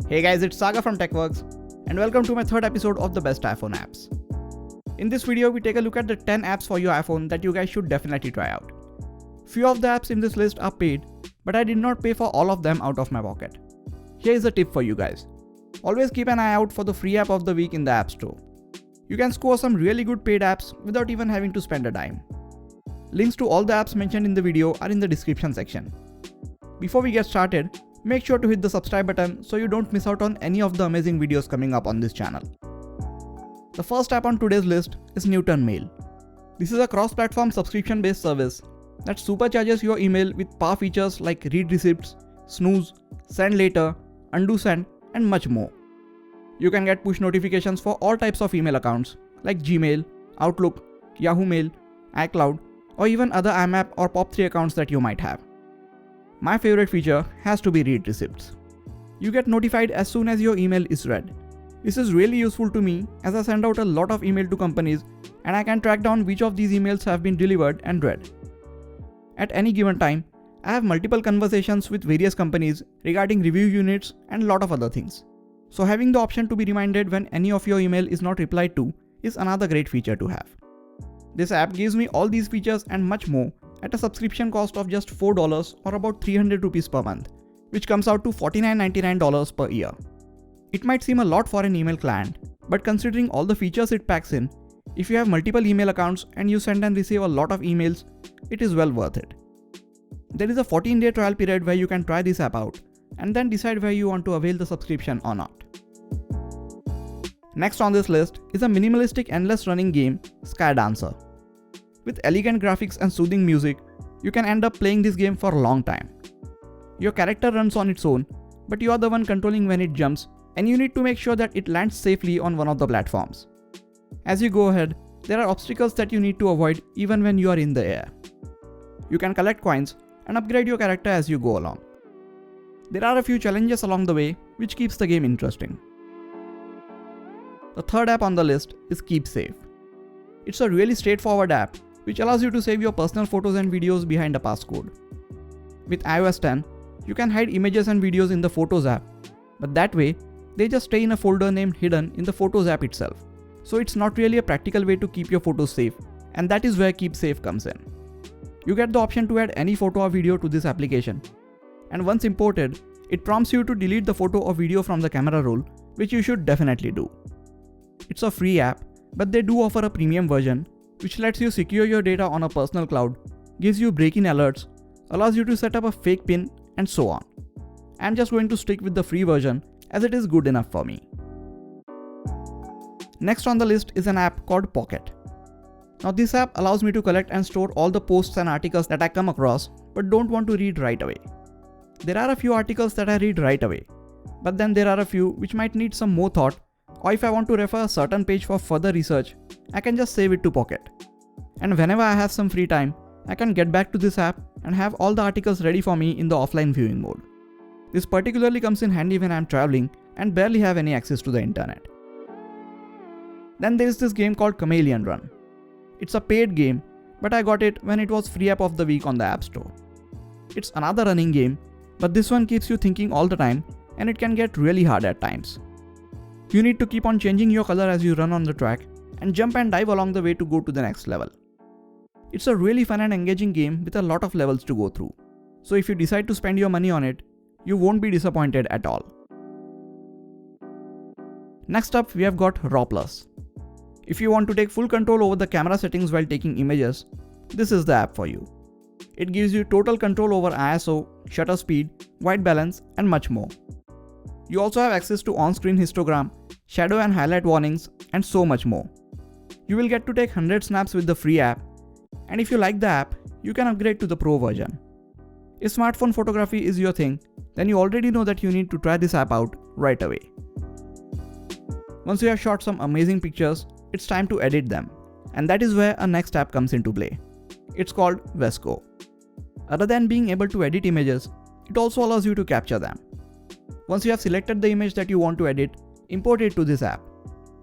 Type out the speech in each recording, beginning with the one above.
Hey guys, it's Saga from TechWorks and welcome to my third episode of the best iPhone apps. In this video, we take a look at the 10 apps for your iPhone that you guys should definitely try out. Few of the apps in this list are paid, but I did not pay for all of them out of my pocket. Here is a tip for you guys. Always keep an eye out for the free app of the week in the App Store. You can score some really good paid apps without even having to spend a dime. Links to all the apps mentioned in the video are in the description section. Before we get started, make sure to hit the subscribe button so you don't miss out on any of the amazing videos coming up on this channel. The first app on today's list is Newton Mail. This is a cross-platform subscription-based service that supercharges your email with power features like read receipts, snooze, send later, undo send, and much more. You can get push notifications for all types of email accounts like Gmail, Outlook, Yahoo Mail, iCloud, or even other IMAP or POP3 accounts that you might have. My favorite feature has to be read receipts. You get notified as soon as your email is read. This is really useful to me as I send out a lot of email to companies and I can track down which of these emails have been delivered and read. At any given time, I have multiple conversations with various companies regarding review units and a lot of other things. So having the option to be reminded when any of your email is not replied to is another great feature to have. This app gives me all these features and much more at a subscription cost of just $4 or about 300 rupees per month, which comes out to $49.99 per year. It might seem a lot for an email client, but considering all the features it packs in, if you have multiple email accounts and you send and receive a lot of emails, it is well worth it. There is a 14-day trial period where you can try this app out and then decide whether you want to avail the subscription or not. Next on this list is a minimalistic endless running game, Skydancer. With elegant graphics and soothing music, you can end up playing this game for a long time. Your character runs on its own, but you are the one controlling when it jumps, and you need to make sure that it lands safely on one of the platforms. As you go ahead, there are obstacles that you need to avoid even when you are in the air. You can collect coins and upgrade your character as you go along. There are a few challenges along the way, which keeps the game interesting. The third app on the list is KeepSafe. It's a really straightforward app which allows you to save your personal photos and videos behind a passcode. With iOS 10, you can hide images and videos in the Photos app, but that way, they just stay in a folder named Hidden in the Photos app itself. So it's not really a practical way to keep your photos safe, and that is where KeepSafe comes in. You get the option to add any photo or video to this application, and once imported, it prompts you to delete the photo or video from the camera roll, which you should definitely do. It's a free app, but they do offer a premium version, which lets you secure your data on a personal cloud, gives you break-in alerts, allows you to set up a fake PIN, and so on. I'm just going to stick with the free version as it is good enough for me. Next on the list is an app called Pocket. Now this app allows me to collect and store all the posts and articles that I come across but don't want to read right away. There are a few articles that I read right away, but then there are a few which might need some more thought, or if I want to refer a certain page for further research, I can just save it to Pocket. And whenever I have some free time, I can get back to this app and have all the articles ready for me in the offline viewing mode. This particularly comes in handy when I am traveling and barely have any access to the internet. Then there is this game called Chameleon Run. It's a paid game, but I got it when it was free app of the week on the App Store. It's another running game, but this one keeps you thinking all the time and it can get really hard at times. You need to keep on changing your color as you run on the track and jump and dive along the way to go to the next level. It's a really fun and engaging game with a lot of levels to go through. So if you decide to spend your money on it, you won't be disappointed at all. Next up, we have got RAW+. If you want to take full control over the camera settings while taking images, this is the app for you. It gives you total control over ISO, shutter speed, white balance, and much more. You also have access to on-screen histogram, shadow and highlight warnings, and so much more. You will get to take 100 snaps with the free app, and if you like the app, you can upgrade to the Pro version. If smartphone photography is your thing, then you already know that you need to try this app out right away. Once you have shot some amazing pictures, it's time to edit them, and that is where a next app comes into play. It's called VSCO. Other than being able to edit images, it also allows you to capture them. Once you have selected the image that you want to edit, import it to this app.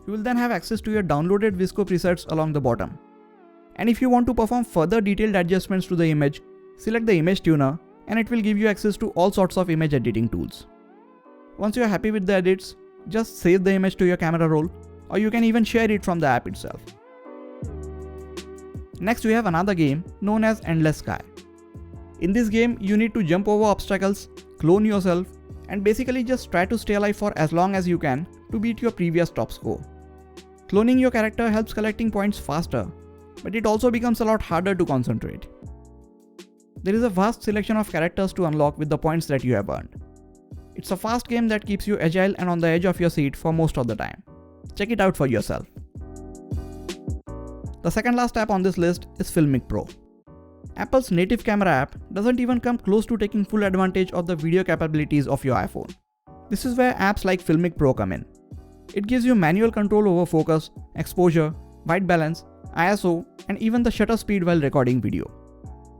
You will then have access to your downloaded VSCO presets along the bottom. And if you want to perform further detailed adjustments to the image, select the image tuner and it will give you access to all sorts of image editing tools. Once you are happy with the edits, just save the image to your camera roll, or you can even share it from the app itself. Next we have another game known as Endless Sky. In this game, you need to jump over obstacles, clone yourself, and basically just try to stay alive for as long as you can to beat your previous top score. Cloning your character helps collecting points faster, but it also becomes a lot harder to concentrate. There is a vast selection of characters to unlock with the points that you have earned. It's a fast game that keeps you agile and on the edge of your seat for most of the time. Check it out for yourself. The second last app on this list is Filmic Pro. Apple's native camera app doesn't even come close to taking full advantage of the video capabilities of your iPhone. This is where apps like Filmic Pro come in. It gives you manual control over focus, exposure, white balance, ISO, and even the shutter speed while recording video.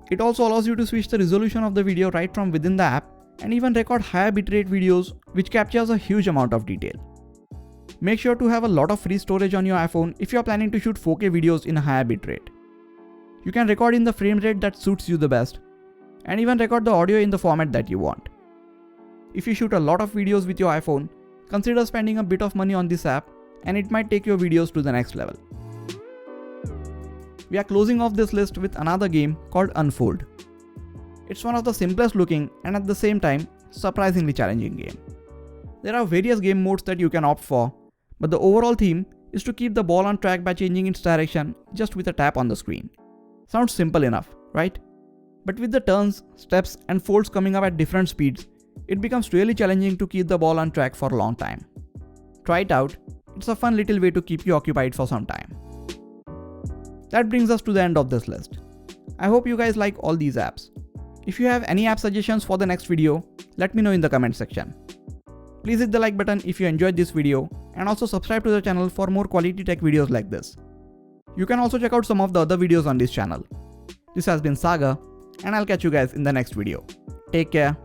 It also allows you to switch the resolution of the video right from within the app and even record higher bitrate videos, which captures a huge amount of detail. Make sure to have a lot of free storage on your iPhone if you are planning to shoot 4K videos in a higher bitrate. You can record in the frame rate that suits you the best, and even record the audio in the format that you want. If you shoot a lot of videos with your iPhone, consider spending a bit of money on this app, and it might take your videos to the next level. We are closing off this list with another game called Unfold. It's one of the simplest looking and at the same time surprisingly challenging game. There are various game modes that you can opt for, but the overall theme is to keep the ball on track by changing its direction just with a tap on the screen. Sounds simple enough, right? But with the turns, steps, and folds coming up at different speeds, it becomes really challenging to keep the ball on track for a long time. Try it out, it's a fun little way to keep you occupied for some time. That brings us to the end of this list. I hope you guys like all these apps. If you have any app suggestions for the next video, let me know in the comment section. Please hit the like button if you enjoyed this video, and also subscribe to the channel for more quality tech videos like this. You can also check out some of the other videos on this channel. This has been Sagar, and I'll catch you guys in the next video. Take care.